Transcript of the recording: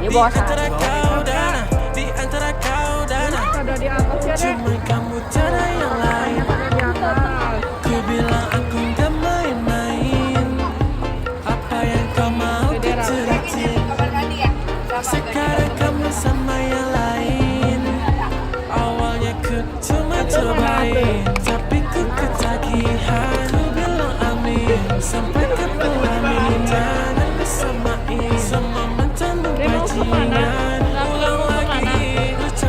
Di bawah sana. Ada di atasnya deh. Cuma kamu tiada yang lain. Ada di atas. Ku bilang aku gak main-main. Apa yang kau mau ku turutin. Sekarang kamu sama yang lain. Awalnya ku cuma cobain, tapi ku ketagihan. Ku bilang amin sampai